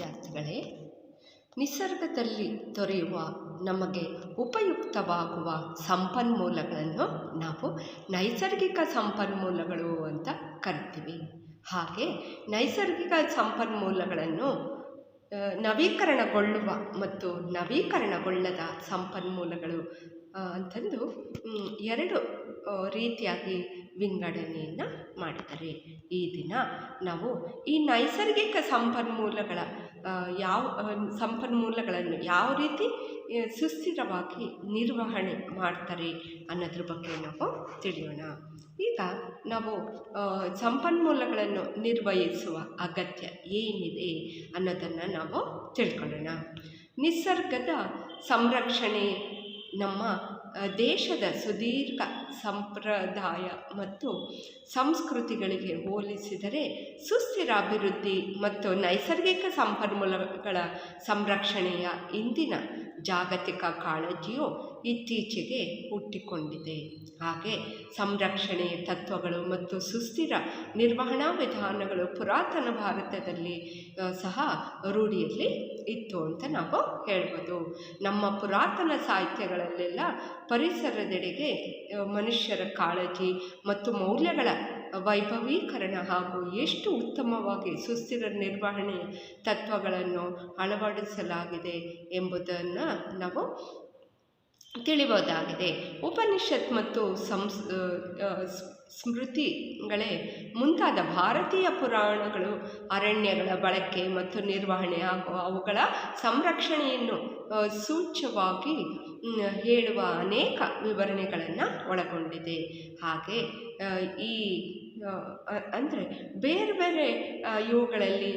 ವಿದ್ಯಾರ್ಥಿಗಳೇ, ನಿಸರ್ಗದಲ್ಲಿ ದೊರೆಯುವ ನಮಗೆ ಉಪಯುಕ್ತವಾಗುವ ಸಂಪನ್ಮೂಲಗಳನ್ನು ನಾವು ನೈಸರ್ಗಿಕ ಸಂಪನ್ಮೂಲಗಳು ಅಂತ ಕರಿತೀವಿ. ಹಾಗೆ ನೈಸರ್ಗಿಕ ಸಂಪನ್ಮೂಲಗಳನ್ನು ನವೀಕರಣಗೊಳ್ಳುವ ಮತ್ತು ನವೀಕರಣಗೊಳ್ಳದ ಸಂಪನ್ಮೂಲಗಳು ಅಂತಂದು ಎರಡು ರೀತಿಯಾಗಿ ವಿಂಗಡಣೆಯನ್ನು ಮಾಡಿದ್ದಾರೆ. ಈ ದಿನ ನಾವು ಈ ನೈಸರ್ಗಿಕ ಸಂಪನ್ಮೂಲಗಳನ್ನು ಯಾವ ರೀತಿ ಸುಸ್ಥಿರವಾಗಿ ನಿರ್ವಹಣೆ ಮಾಡ್ತಾರೆ ಅನ್ನೋದ್ರ ಬಗ್ಗೆ ನಾವು ತಿಳಿಯೋಣ. ಈಗ ನಾವು ಸಂಪನ್ಮೂಲಗಳನ್ನು ನಿರ್ವಹಿಸುವ ಅಗತ್ಯ ಏನಿದೆ ಅನ್ನೋದನ್ನು ನಾವು ತಿಳ್ಕೊಳ್ಳೋಣ. ನಿಸರ್ಗದ ಸಂರಕ್ಷಣೆ ನಮ್ಮ ದೇಶದ ಸುದೀರ್ಘ ಸಂಪ್ರದಾಯ ಮತ್ತು ಸಂಸ್ಕೃತಿಗಳಿಗೆ ಹೋಲಿಸಿದರೆ ಸುಸ್ಥಿರ ಅಭಿವೃದ್ಧಿ ಮತ್ತು ನೈಸರ್ಗಿಕ ಸಂಪನ್ಮೂಲಗಳ ಸಂರಕ್ಷಣೆಯ ಇಂದಿನ ಜಾಗತಿಕ ಕಾಳಜಿಯು ಇತ್ತೀಚೆಗೆ ಹುಟ್ಟಿಕೊಂಡಿದೆ. ಹಾಗೆ ಸಂರಕ್ಷಣೆಯ ತತ್ವಗಳು ಮತ್ತು ಸುಸ್ಥಿರ ನಿರ್ವಹಣಾ ವಿಧಾನಗಳು ಪುರಾತನ ಭಾರತದಲ್ಲಿ ಸಹ ರೂಢಿಯಲ್ಲಿ ಇತ್ತು ಅಂತ ನಾವು ಹೇಳ್ಬೋದು. ನಮ್ಮ ಪುರಾತನ ಸಾಹಿತ್ಯಗಳಲ್ಲೆಲ್ಲ ಪರಿಸರದೆಡೆಗೆ ಮನುಷ್ಯರ ಕಾಳಜಿ ಮತ್ತು ಮೌಲ್ಯಗಳ ವೈಭವೀಕರಣ ಹಾಗೂ ಎಷ್ಟು ಉತ್ತಮವಾಗಿ ಸುಸ್ಥಿರ ನಿರ್ವಹಣೆಯ ತತ್ವಗಳನ್ನು ಅಳವಡಿಸಲಾಗಿದೆ ಎಂಬುದನ್ನು ನಾವು ತಿಳಿಬೋದಾಗಿದೆ. ಉಪನಿಷತ್ ಮತ್ತು ಸ್ಮೃತಿಗಳೇ ಮುಂತಾದ ಭಾರತೀಯ ಪುರಾಣಗಳು ಅರಣ್ಯಗಳ ಬಳಕೆ ಮತ್ತು ನಿರ್ವಹಣೆ ಹಾಗೂ ಅವುಗಳ ಸಂರಕ್ಷಣೆಯನ್ನು ಸೂಚ್ಯವಾಗಿ ಹೇಳುವ ಅನೇಕ ವಿವರಣೆಗಳನ್ನು ಒಳಗೊಂಡಿದೆ. ಹಾಗೆ ಈ ಅಂದರೆ ಬೇರೆ ಬೇರೆ ಇವುಗಳಲ್ಲಿ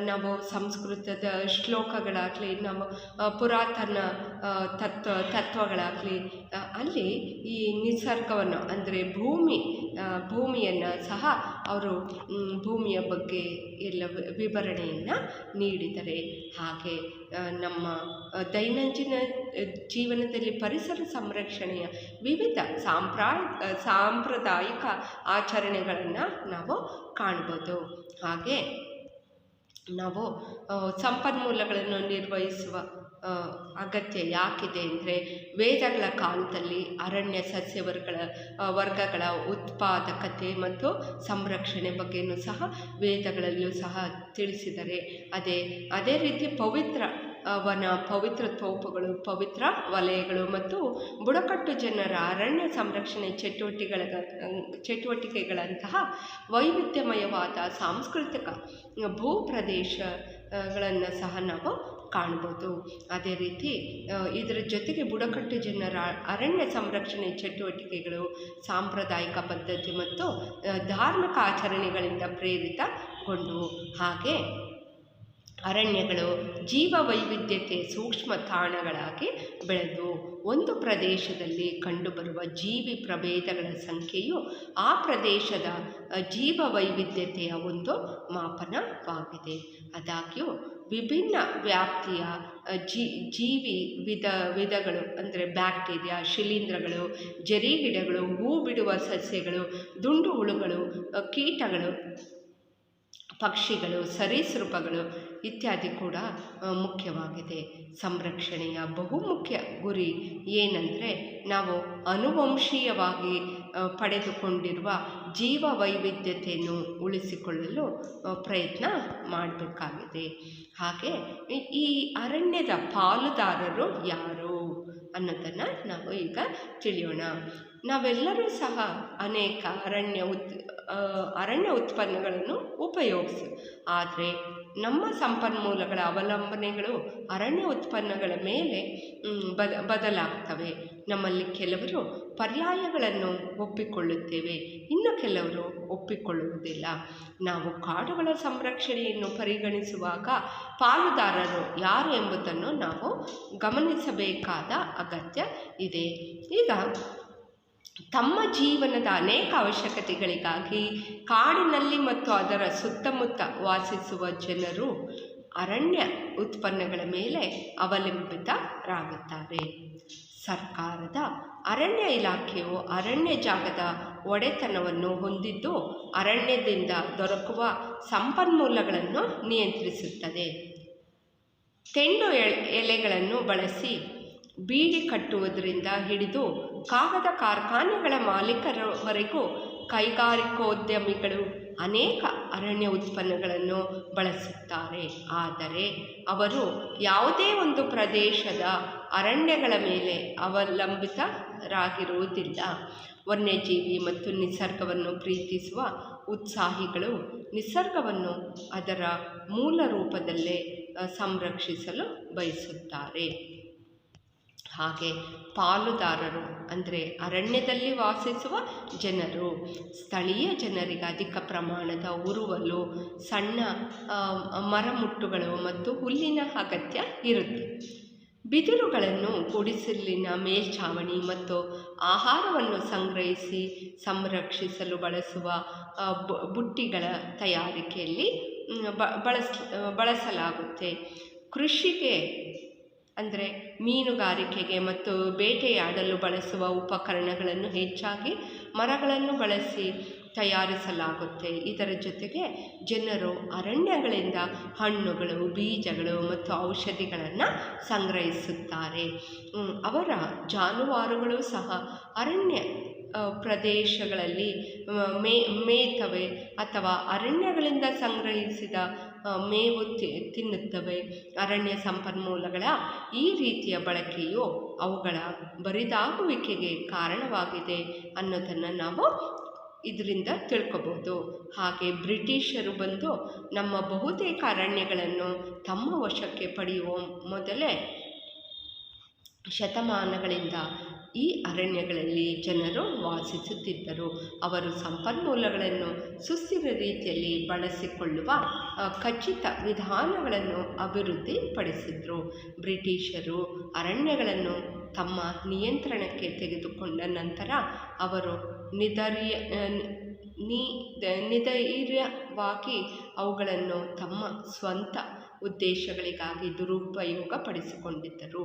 ನಾವು ಸಂಸ್ಕೃತದ ಶ್ಲೋಕಗಳಾಗಲಿ, ನಾವು ಪುರಾತನ ತತ್ವಗಳಾಗಲಿ ಅಲ್ಲಿ ಈ ನಿಸರ್ಗವನ್ನು ಅಂದರೆ ಭೂಮಿಯನ್ನು ಸಹ ಅವರು ಭೂಮಿಯ ಬಗ್ಗೆ ಎಲ್ಲ ವಿವರಣೆಯನ್ನು ನೀಡಿದ್ದಾರೆ. ಹಾಗೆ ನಮ್ಮ ದೈನಂದಿನ ಜೀವನದಲ್ಲಿ ಪರಿಸರ ಸಂರಕ್ಷಣೆಯ ವಿವಿಧ ಸಾಂಪ್ರದಾಯಿಕ ಆಚರಣೆಗಳನ್ನು ನಾವು ಕಾಣ್ಬೋದು. ಹಾಗೆ ನಾವು ಸಂಪನ್ಮೂಲಗಳನ್ನು ನಿರ್ವಹಿಸುವ ಅಗತ್ಯ ಯಾಕಿದೆ ಅಂದರೆ, ವೇದಗಳ ಕಾಲದಲ್ಲಿ ಅರಣ್ಯ ವರ್ಗಗಳ ಉತ್ಪಾದಕತೆ ಮತ್ತು ಸಂರಕ್ಷಣೆ ಬಗ್ಗೆಯೂ ಸಹ ವೇದಗಳಲ್ಲೂ ಸಹ ತಿಳಿಸಿದ್ದಾರೆ. ಅದೇ ರೀತಿ ಪವಿತ್ರ ತೋಪುಗಳು, ಪವಿತ್ರ ವಲಯಗಳು ಮತ್ತು ಬುಡಕಟ್ಟು ಜನರ ಅರಣ್ಯ ಸಂರಕ್ಷಣೆ ಚಟುವಟಿಕೆಗಳಂತಹ ವೈವಿಧ್ಯಮಯವಾದ ಸಾಂಸ್ಕೃತಿಕ ಭೂಪ್ರದೇಶಗಳನ್ನು ಸಹ ನಾವು ಕಾಣ್ಬೋದು. ಅದೇ ರೀತಿ ಇದರ ಜೊತೆಗೆ ಬುಡಕಟ್ಟು ಜನರ ಅರಣ್ಯ ಸಂರಕ್ಷಣೆ ಚಟುವಟಿಕೆಗಳು ಸಾಂಪ್ರದಾಯಿಕ ಪದ್ಧತಿ ಮತ್ತು ಧಾರ್ಮಿಕ ಆಚರಣೆಗಳಿಂದ ಪ್ರೇರಿತಗೊಂಡವು. ಹಾಗೆ ಅರಣ್ಯಗಳು ಜೀವ ವೈವಿಧ್ಯತೆ ಸೂಕ್ಷ್ಮ ತಾಣಗಳಾಗಿ ಬೆಳೆದವು. ಒಂದು ಪ್ರದೇಶದಲ್ಲಿ ಕಂಡುಬರುವ ಜೀವಿ ಪ್ರಭೇದಗಳ ಸಂಖ್ಯೆಯು ಆ ಪ್ರದೇಶದ ಜೀವ ವೈವಿಧ್ಯತೆಯ ಒಂದು ಮಾಪನವಾಗಿದೆ. ಆದಾಗ್ಯೂ ವಿಭಿನ್ನ ವ್ಯಾಪ್ತಿಯ ಜೀವಿ ವಿಧಗಳು ಅಂದರೆ ಬ್ಯಾಕ್ಟೀರಿಯಾ, ಶಿಲೀಂಧ್ರಗಳು, ಜರಿಗಿಡಗಳು, ಹೂ ಬಿಡುವ ಸಸ್ಯಗಳು, ದುಂಡು ಹುಳುಗಳು, ಕೀಟಗಳು, ಪಕ್ಷಿಗಳು, ಸರೀಸೃಪಗಳು ಇತ್ಯಾದಿ ಕೂಡ ಮುಖ್ಯವಾಗಿದೆ. ಸಂರಕ್ಷಣೆಯ ಬಹುಮುಖ್ಯ ಗುರಿ ಏನಂದರೆ, ನಾವು ಆನುವಂಶೀಯವಾಗಿ ಪಡೆದುಕೊಂಡಿರುವ ಜೀವ ವೈವಿಧ್ಯತೆಯನ್ನು ಉಳಿಸಿಕೊಳ್ಳಲು ಪ್ರಯತ್ನ ಮಾಡಬೇಕಾಗಿದೆ. ಹಾಗೆ ಈ ಅರಣ್ಯದ ಪಾಲುದಾರರು ಯಾರು ಅನ್ನೋದನ್ನು ನಾವು ಈಗ ತಿಳಿಯೋಣ. ನಾವೆಲ್ಲರೂ ಸಹ ಅನೇಕ ಅರಣ್ಯ ಉತ್ಪನ್ನಗಳನ್ನು ಆದರೆ ನಮ್ಮ ಸಂಪನ್ಮೂಲಗಳ ಅವಲಂಬನೆಗಳು ಅರಣ್ಯ ಉತ್ಪನ್ನಗಳ ಮೇಲೆ ಬದಲಾಗ್ತವೆ. ನಮ್ಮಲ್ಲಿ ಕೆಲವರು ಪರ್ಯಾಯಗಳನ್ನು ಒಪ್ಪಿಕೊಳ್ಳುತ್ತೇವೆ, ಇನ್ನು ಕೆಲವರು ಒಪ್ಪಿಕೊಳ್ಳುವುದಿಲ್ಲ. ನಾವು ಕಾಡುಗಳ ಸಂರಕ್ಷಣೆಯನ್ನು ಪರಿಗಣಿಸುವಾಗ ಪಾಲುದಾರರು ಯಾರು ಎಂಬುದನ್ನು ನಾವು ಗಮನಿಸಬೇಕಾದ ಅಗತ್ಯ ಇದೆ. ಈಗ ತಮ್ಮ ಜೀವನದ ಅನೇಕ ಅವಶ್ಯಕತೆಗಳಿಗಾಗಿ ಕಾಡಿನಲ್ಲಿ ಮತ್ತು ಅದರ ಸುತ್ತಮುತ್ತ ವಾಸಿಸುವ ಜನರು ಅರಣ್ಯ ಉತ್ಪನ್ನಗಳ ಮೇಲೆ ಅವಲಂಬಿತರಾಗುತ್ತಾರೆ. ಸರ್ಕಾರದ ಅರಣ್ಯ ಇಲಾಖೆಯು ಅರಣ್ಯ ಜಾಗದ ಒಡೆತನವನ್ನು ಹೊಂದಿದ್ದು ಅರಣ್ಯದಿಂದ ದೊರಕುವ ಸಂಪನ್ಮೂಲಗಳನ್ನು ನಿಯಂತ್ರಿಸುತ್ತದೆ. ತೆಂಡು ಎಲೆಗಳನ್ನು ಬಳಸಿ ಬೀಡಿ ಕಟ್ಟುವುದರಿಂದ ಹಿಡಿದು ಕಾಗದ ಕಾರ್ಖಾನೆಗಳ ಮಾಲೀಕರವರೆಗೂ ಕೈಗಾರಿಕೋದ್ಯಮಿಗಳು ಅನೇಕ ಅರಣ್ಯ ಉತ್ಪನ್ನಗಳನ್ನು ಬಳಸುತ್ತಾರೆ. ಆದರೆ ಅವರು ಯಾವುದೇ ಒಂದು ಪ್ರದೇಶದ ಅರಣ್ಯಗಳ ಮೇಲೆ ಅವಲಂಬಿತರಾಗಿರುವುದಿಲ್ಲ. ವನ್ಯಜೀವಿ ಮತ್ತು ನಿಸರ್ಗವನ್ನು ಪ್ರೀತಿಸುವ ಉತ್ಸಾಹಿಗಳು ನಿಸರ್ಗವನ್ನು ಅದರ ಮೂಲ ರೂಪದಲ್ಲೇ ಸಂರಕ್ಷಿಸಲು ಬಯಸುತ್ತಾರೆ. ಹಾಗೆ ಪಾಲುದಾರರು ಅಂದರೆ ಅರಣ್ಯದಲ್ಲಿ ವಾಸಿಸುವ ಜನರು ಸ್ಥಳೀಯ ಜನರಿಗೆ ಅಧಿಕ ಪ್ರಮಾಣದ ಉರುವಲು, ಸಣ್ಣ ಮರಮುಟ್ಟುಗಳು ಮತ್ತು ಹುಲ್ಲಿನ ಅಗತ್ಯ ಇರುತ್ತೆ. ಬಿದಿರುಗಳನ್ನು ಗುಡಿಸಲಿನ ಮೇಲ್ಛಾವಣಿ ಮತ್ತು ಆಹಾರವನ್ನು ಸಂಗ್ರಹಿಸಿ ಸಂರಕ್ಷಿಸಲು ಬಳಸುವ ಬುಟ್ಟಿಗಳ ತಯಾರಿಕೆಯಲ್ಲಿ ಬಳಸಲಾಗುತ್ತೆ. ಕೃಷಿಗೆ ಅಂದರೆ ಮೀನುಗಾರಿಕೆಗೆ ಮತ್ತು ಬೇಟೆಯಾಡಲು ಬಳಸುವ ಉಪಕರಣಗಳನ್ನು ಹೆಚ್ಚಾಗಿ ಮರಗಳನ್ನು ಬಳಸಿ ತಯಾರಿಸಲಾಗುತ್ತೆ. ಇದರ ಜೊತೆಗೆ ಜನರು ಅರಣ್ಯಗಳಿಂದ ಹಣ್ಣುಗಳು, ಬೀಜಗಳು ಮತ್ತು ಔಷಧಿಗಳನ್ನು ಸಂಗ್ರಹಿಸುತ್ತಾರೆ. ಅವರ ಜಾನುವಾರುಗಳು ಸಹ ಅರಣ್ಯ ಪ್ರದೇಶಗಳಲ್ಲಿ ಮೇಯ್ತವೆ ಅಥವಾ ಅರಣ್ಯಗಳಿಂದ ಸಂಗ್ರಹಿಸಿದ ಮೇವು ತಿನ್ನುತ್ತವೆ. ಅರಣ್ಯ ಸಂಪನ್ಮೂಲಗಳ ಈ ರೀತಿಯ ಬಳಕೆಯು ಅವುಗಳ ಬರಿದಾಗುವಿಕೆಗೆ ಕಾರಣವಾಗಿದೆ ಅನ್ನೋದನ್ನು ನಾವು ಇದರಿಂದ ತಿಳ್ಕೊಬೋದು. ಹಾಗೆ ಬ್ರಿಟಿಷರು ಬಂದು ನಮ್ಮ ಬಹುತೇಕ ಅರಣ್ಯಗಳನ್ನು ತಮ್ಮ ವಶಕ್ಕೆ ಪಡೆಯುವ ಮೊದಲೇ ಶತಮಾನಗಳಿಂದ ಈ ಅರಣ್ಯಗಳಲ್ಲಿ ಜನರು ವಾಸಿಸುತ್ತಿದ್ದರು. ಅವರು ಸಂಪನ್ಮೂಲಗಳನ್ನು ಸುಸ್ಥಿರ ರೀತಿಯಲ್ಲಿ ಬಳಸಿಕೊಳ್ಳುವ ಖಚಿತ ವಿಧಾನಗಳನ್ನು ಅಭಿವೃದ್ಧಿಪಡಿಸಿದರು. ಬ್ರಿಟಿಷರು ಅರಣ್ಯಗಳನ್ನು ತಮ್ಮ ನಿಯಂತ್ರಣಕ್ಕೆ ತೆಗೆದುಕೊಂಡ ನಂತರ ಅವರು ನಿಧೈರ್ಯವಾಗಿ ಅವುಗಳನ್ನು ತಮ್ಮ ಸ್ವಂತ ಉದ್ದೇಶಗಳಿಗಾಗಿ ದುರುಪಯೋಗಪಡಿಸಿಕೊಂಡಿದ್ದರು.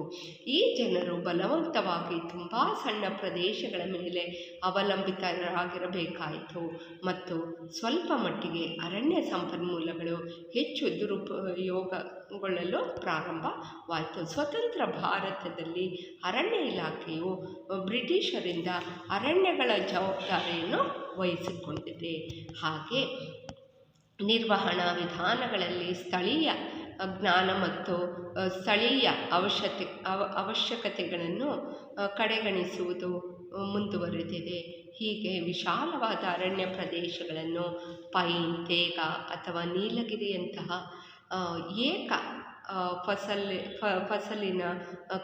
ಈ ಜನರು ಬಲವಂತವಾಗಿ ತುಂಬ ಸಣ್ಣ ಪ್ರದೇಶಗಳ ಮೇಲೆ ಅವಲಂಬಿತರಾಗಿರಬೇಕಾಯಿತು ಮತ್ತು ಸ್ವಲ್ಪ ಮಟ್ಟಿಗೆ ಅರಣ್ಯ ಸಂಪನ್ಮೂಲಗಳು ಹೆಚ್ಚು ದುರುಪಯೋಗಗೊಳ್ಳಲು ಪ್ರಾರಂಭವಾಯಿತು. ಸ್ವತಂತ್ರ ಭಾರತದಲ್ಲಿ ಅರಣ್ಯ ಇಲಾಖೆಯು ಬ್ರಿಟಿಷರಿಂದ ಅರಣ್ಯಗಳ ಜವಾಬ್ದಾರಿಯನ್ನು ವಹಿಸಿಕೊಂಡಿದೆ. ಹಾಗೆ ನಿರ್ವಹಣಾ ವಿಧಾನಗಳಲ್ಲಿ ಸ್ಥಳೀಯ ಜ್ಞಾನ ಮತ್ತು ಸ್ಥಳೀಯ ಅವಶ್ಯಕತೆಗಳನ್ನು ಕಡೆಗಣಿಸುವುದು ಮುಂದುವರೆದಿದೆ. ಹೀಗೆ ವಿಶಾಲವಾದ ಅರಣ್ಯ ಪ್ರದೇಶಗಳನ್ನು ಪೈನ್, ತೇಗ ಅಥವಾ ನೀಲಗಿರಿಯಂತಹ ಏಕ ಫಸಲಿನ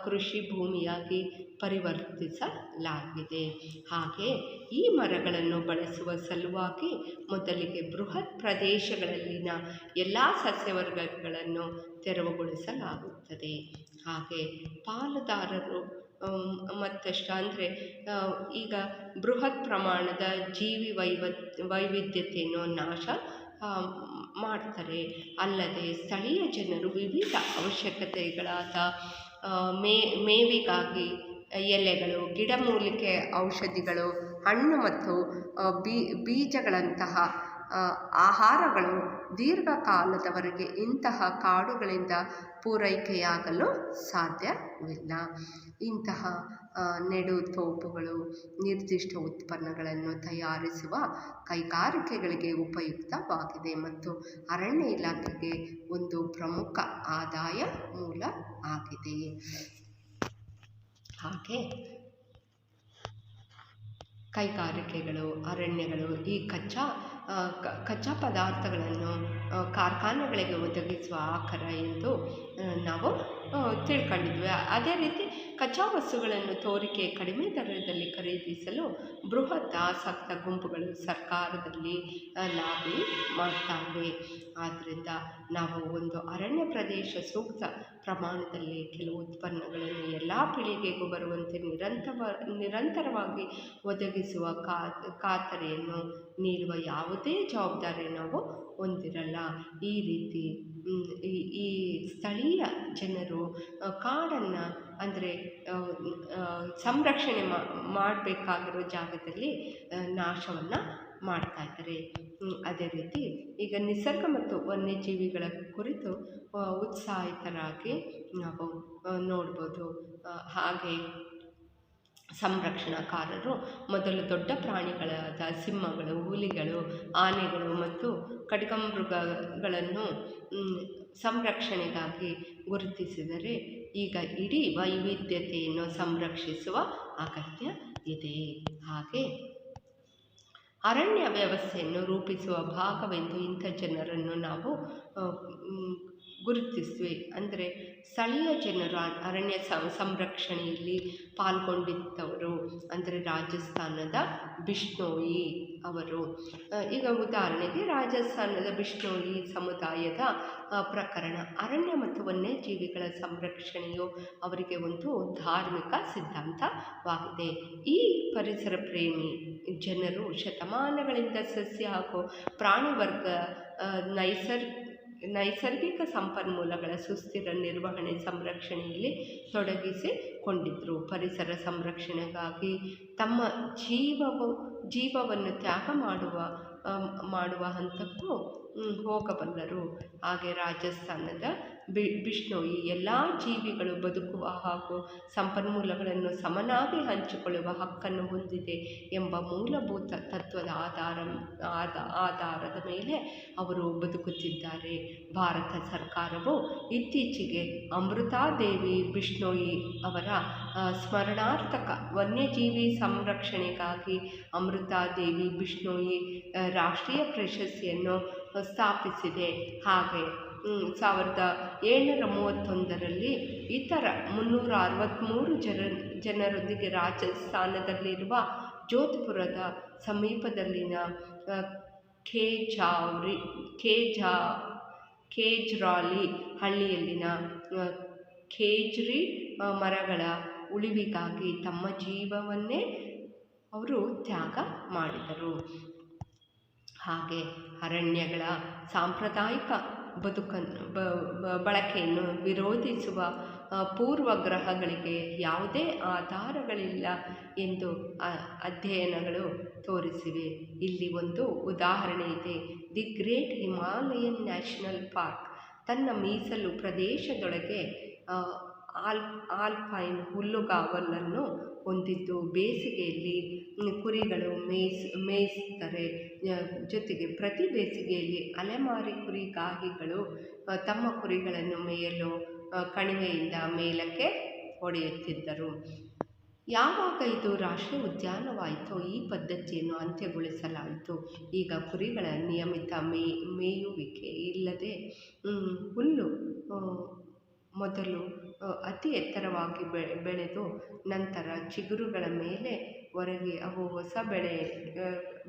ಕೃಷಿ ಭೂಮಿಯಾಗಿ ಪರಿವರ್ತಿಸಲಾಗಿದೆ. ಹಾಗೆ ಈ ಮರಗಳನ್ನು ಬಳಸುವ ಸಲುವಾಗಿ ಮೊದಲಿಗೆ ಬೃಹತ್ ಪ್ರದೇಶಗಳಲ್ಲಿನ ಎಲ್ಲ ಸಸ್ಯವರ್ಗಗಳನ್ನು ತೆರವುಗೊಳಿಸಲಾಗುತ್ತದೆ. ಹಾಗೆ ಪಾಲುದಾರರು ಮತ್ತಷ್ಟು ಅಂದರೆ ಈಗ ಬೃಹತ್ ಪ್ರಮಾಣದ ಜೀವಿ ವೈವಿಧ್ಯತೆಯನ್ನು ನಾಶ ಮಾಡ್ತಾರೆ. ಅಲ್ಲದೆ ಸ್ಥಳೀಯ ಜನರು ವಿವಿಧ ಅವಶ್ಯಕತೆಗಳಾದ ಮೇವಿಗಾಗಿ ಎಲೆಗಳು, ಗಿಡಮೂಲಿಕೆ ಔಷಧಿಗಳು, ಹಣ್ಣು ಮತ್ತು ಬೀಜಗಳಂತಹ ಆಹಾರಗಳು ದೀರ್ಘಕಾಲದವರೆಗೆ ಇಂತಹ ಕಾಡುಗಳಿಂದ ಪೂರೈಕೆಯಾಗಲು ಸಾಧ್ಯವಿಲ್ಲ. ಇಂತಹ ನೆಡುತೋಪುಗಳು ನಿರ್ದಿಷ್ಟ ಉತ್ಪನ್ನಗಳನ್ನು ತಯಾರಿಸುವ ಕೈಗಾರಿಕೆಗಳಿಗೆ ಉಪಯುಕ್ತವಾಗಿದೆ ಮತ್ತು ಅರಣ್ಯ ಇಲಾಖೆಗೆ ಒಂದು ಪ್ರಮುಖ ಆದಾಯ ಮೂಲ ಆಗಿದೆ. ಹಾಗೆ ಕೈಗಾರಿಕೆಗಳು, ಅರಣ್ಯಗಳು ಈ ಕಚ್ಚಾ ಪದಾರ್ಥಗಳನ್ನು ಕಾರ್ಖಾನೆಗಳಿಗೆ ಒದಗಿಸುವ ಆಕರ ಎಂದು ನಾವು ತಿಳ್ಕೊಂಡಿದ್ವಿ. ಅದೇ ರೀತಿ ಕಚ್ಚಾ ವಸ್ತುಗಳನ್ನು ತೋರಿಕೆ ಕಡಿಮೆ ದರದಲ್ಲಿ ಖರೀದಿಸಲು ಬೃಹತ್ ಆಸಕ್ತ ಗುಂಪುಗಳು ಸರ್ಕಾರದಲ್ಲಿ ಲಾಬಿ ಮಾಡ್ತಾವೆ. ಆದ್ದರಿಂದ ನಾವು ಒಂದು ಅರಣ್ಯ ಪ್ರದೇಶ ಸೂಕ್ತ ಪ್ರಮಾಣದಲ್ಲಿ ಕೆಲವು ಉತ್ಪನ್ನಗಳನ್ನು ಎಲ್ಲ ಪೀಳಿಗೆಗೂ ಬರುವಂತೆ ನಿರಂತರವಾಗಿ ಒದಗಿಸುವ ಖಾತರಿಯನ್ನು ನೀಡುವ ಯಾವುದೇ ಜವಾಬ್ದಾರಿ ನಾವು ಹೊಂದಿರಲ್ಲ. ಈ ರೀತಿ ಈ ಸ್ಥಳೀಯ ಜನರು ಕಾಡನ್ನು ಅಂದರೆ ಸಂರಕ್ಷಣೆ ಮಾಡಬೇಕಾಗಿರೋ ಜಾಗದಲ್ಲಿ ನಾಶವನ್ನು ಮಾಡ್ತಾಯಿದ್ದಾರೆ. ಅದೇ ರೀತಿ ಈಗ ನಿಸರ್ಗ ಮತ್ತು ವನ್ಯಜೀವಿಗಳ ಕುರಿತು ಉತ್ಸಾಹಿತರಾಗಿ ನಾವು ನೋಡ್ಬೋದು. ಹಾಗೆ ಸಂರಕ್ಷಣಾಕಾರರು ಮೊದಲು ದೊಡ್ಡ ಪ್ರಾಣಿಗಳಾದ ಸಿಂಹಗಳು, ಹುಲಿಗಳು, ಆನೆಗಳು ಮತ್ತು ಖಡ್ಗಮೃಗಗಳನ್ನು ಸಂರಕ್ಷಣೆಗಾಗಿ ಗುರುತಿಸಿದರೆ, ಈಗ ಇಡೀ ವೈವಿಧ್ಯತೆಯನ್ನು ಸಂರಕ್ಷಿಸುವ ಅಗತ್ಯ ಇದೆ. ಹಾಗೆ ಅರಣ್ಯ ವ್ಯವಸ್ಥೆಯನ್ನು ರೂಪಿಸುವ ಭಾಗವೆಂದು ಇಂಥ ಜನರನ್ನು ನಾವು ಗುರುತಿಸ್ತೀವಿ. ಅಂದರೆ ಸ್ಥಳೀಯ ಜನರು ಅರಣ್ಯ ಸಂರಕ್ಷಣೆಯಲ್ಲಿ ಪಾಲ್ಗೊಂಡಿದ್ದವರು. ಅಂದರೆ ರಾಜಸ್ಥಾನದ ಬಿಷ್ಣೋಯಿ ಅವರು. ಈಗ ಉದಾಹರಣೆಗೆ ರಾಜಸ್ಥಾನದ ಬಿಷ್ಣೋಯಿ ಸಮುದಾಯದ ಪ್ರಕರಣ, ಅರಣ್ಯ ಮತ್ತು ವನ್ಯಜೀವಿಗಳ ಸಂರಕ್ಷಣೆಯು ಅವರಿಗೆ ಒಂದು ಧಾರ್ಮಿಕ ಸಿದ್ಧಾಂತವಾಗಿದೆ. ಈ ಪರಿಸರ ಪ್ರೇಮಿ ಜನರು ಶತಮಾನಗಳಿಂದ ಸಸ್ಯ ಹಾಗೂ ಪ್ರಾಣಿ ವರ್ಗ ನೈಸರ್ಗಿಕ ಸಂಪನ್ಮೂಲಗಳ ಸುಸ್ಥಿರ ನಿರ್ವಹಣೆ ಸಂರಕ್ಷಣೆಯಲ್ಲಿ ತೊಡಗಿಸಿಕೊಂಡಿದ್ದರು. ಪರಿಸರ ಸಂರಕ್ಷಣೆಗಾಗಿ ತಮ್ಮ ಜೀವವನ್ನು ತ್ಯಾಗ ಮಾಡುವ ಹಂತಕ್ಕೂ ಹೋಗಬಲ್ಲರು. ಹಾಗೆ ರಾಜಸ್ಥಾನದ ಬಿಷ್ಣೋಯಿ ಎಲ್ಲ ಜೀವಿಗಳು ಬದುಕುವ ಹಾಗೂ ಸಂಪನ್ಮೂಲಗಳನ್ನು ಸಮನಾಗಿ ಹಂಚಿಕೊಳ್ಳುವ ಹಕ್ಕನ್ನು ಹೊಂದಿದೆ ಎಂಬ ಮೂಲಭೂತ ತತ್ವದ ಆಧಾರದ ಮೇಲೆ ಅವರು ಬದುಕುತ್ತಿದ್ದಾರೆ. ಭಾರತ ಸರ್ಕಾರವು ಇತ್ತೀಚೆಗೆ ಅಮೃತಾದೇವಿ ಬಿಷ್ಣೋಯಿ ಅವರ ಸ್ಮರಣಾರ್ಥಕ ವನ್ಯಜೀವಿ ಸಂರಕ್ಷಣೆಗಾಗಿ ಅಮೃತಾದೇವಿ ಬಿಷ್ಣೋಯಿ ರಾಷ್ಟ್ರೀಯ ಪ್ರಶಸ್ತಿಯನ್ನು ಸ್ಥಾಪಿಸಿದೆ. ಹಾಗೆ 1731ರಲ್ಲಿ ಇತರ 363 ಜನರೊಂದಿಗೆ ರಾಜಸ್ಥಾನದಲ್ಲಿರುವ ಜೋಧ್ಪುರದ ಸಮೀಪದಲ್ಲಿನ ಖೇಜ್ರಾಲಿ ಹಳ್ಳಿಯಲ್ಲಿನ ಖೇಜ್ರಿ ಮರಗಳ ಉಳಿವಿಗಾಗಿ ತಮ್ಮ ಜೀವವನ್ನೇ ಅವರು ತ್ಯಾಗ ಮಾಡಿದರು. ಹಾಗೆ ಅರಣ್ಯಗಳ ಸಾಂಪ್ರದಾಯಿಕ ಬಳಕೆಯನ್ನು ವಿರೋಧಿಸುವ ಪೂರ್ವಗ್ರಹಗಳಿಗೆ ಯಾವುದೇ ಆಧಾರಗಳಿಲ್ಲ ಎಂದು ಅಧ್ಯಯನಗಳು ತೋರಿಸಿವೆ. ಇಲ್ಲಿ ಒಂದು ಉದಾಹರಣೆ ಇದೆ. The great Himalayan national park ತನ್ನ ಮೀಸಲು ಪ್ರದೇಶದೊಳಗೆ ಆಲ್ಪೈನ್ ಹುಲ್ಲುಗಾವಲನ್ನು ಹೊಂದಿದ್ದು, ಬೇಸಿಗೆಯಲ್ಲಿ ಕುರಿಗಳು ಮೇಯಿಸುತ್ತಾರೆ. ಜೊತೆಗೆ ಪ್ರತಿ ಬೇಸಿಗೆಯಲ್ಲಿ ಅಲೆಮಾರಿ ಕುರಿಗಾಹಿಗಳು ತಮ್ಮ ಕುರಿಗಳನ್ನು ಮೇಯಲು ಕಣಿವೆಯಿಂದ ಮೇಲಕ್ಕೆ ಹೊಡೆಯುತ್ತಿದ್ದರು. ಯಾವಾಗ ಇದು ರಾಷ್ಟ್ರೀಯ ಉದ್ಯಾನವಾಯಿತೋ ಈ ಪದ್ಧತಿಯನ್ನು ಅಂತ್ಯಗೊಳಿಸಲಾಯಿತು. ಈಗ ಕುರಿಗಳ ನಿಯಮಿತ ಮೇಯುವಿಕೆ ಇಲ್ಲದೆ ಹುಲ್ಲು ಮೊದಲು ಅತಿ ಎತ್ತರವಾಗಿ ಬೆಳೆದು ನಂತರ ಚಿಗುರುಗಳ ಮೇಲೆ ಒರಗಿ ಅವು ಹೊಸ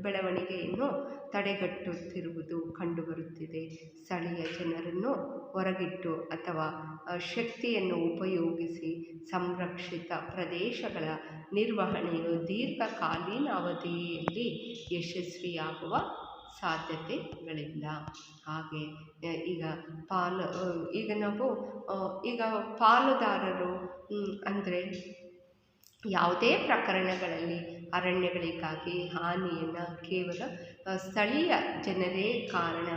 ಬೆಳವಣಿಗೆಯನ್ನು ತಡೆಗಟ್ಟುತ್ತಿರುವುದು ಕಂಡುಬರುತ್ತಿದೆ. ಸ್ಥಳೀಯ ಜನರನ್ನು ಹೊರಗಿಟ್ಟು ಅಥವಾ ಶಕ್ತಿಯನ್ನು ಉಪಯೋಗಿಸಿ ಸಂರಕ್ಷಿತ ಪ್ರದೇಶಗಳ ನಿರ್ವಹಣೆಯು ದೀರ್ಘಕಾಲೀನ ಅವಧಿಯಲ್ಲಿ ಯಶಸ್ವಿಯಾಗುವ ಸಾಧ್ಯತೆಗಳಿಲ್ಲ. ಹಾಗೆ ಈಗ ಪಾಲುದಾರರು ಅಂದರೆ ಯಾವುದೇ ಪ್ರಕರಣಗಳಲ್ಲಿ ಅರಣ್ಯಗಳಿಗಾಗಿ ಹಾನಿಯನ್ನು ಕೇವಲ ಸ್ಥಳೀಯ ಜನರೇ ಕಾರಣ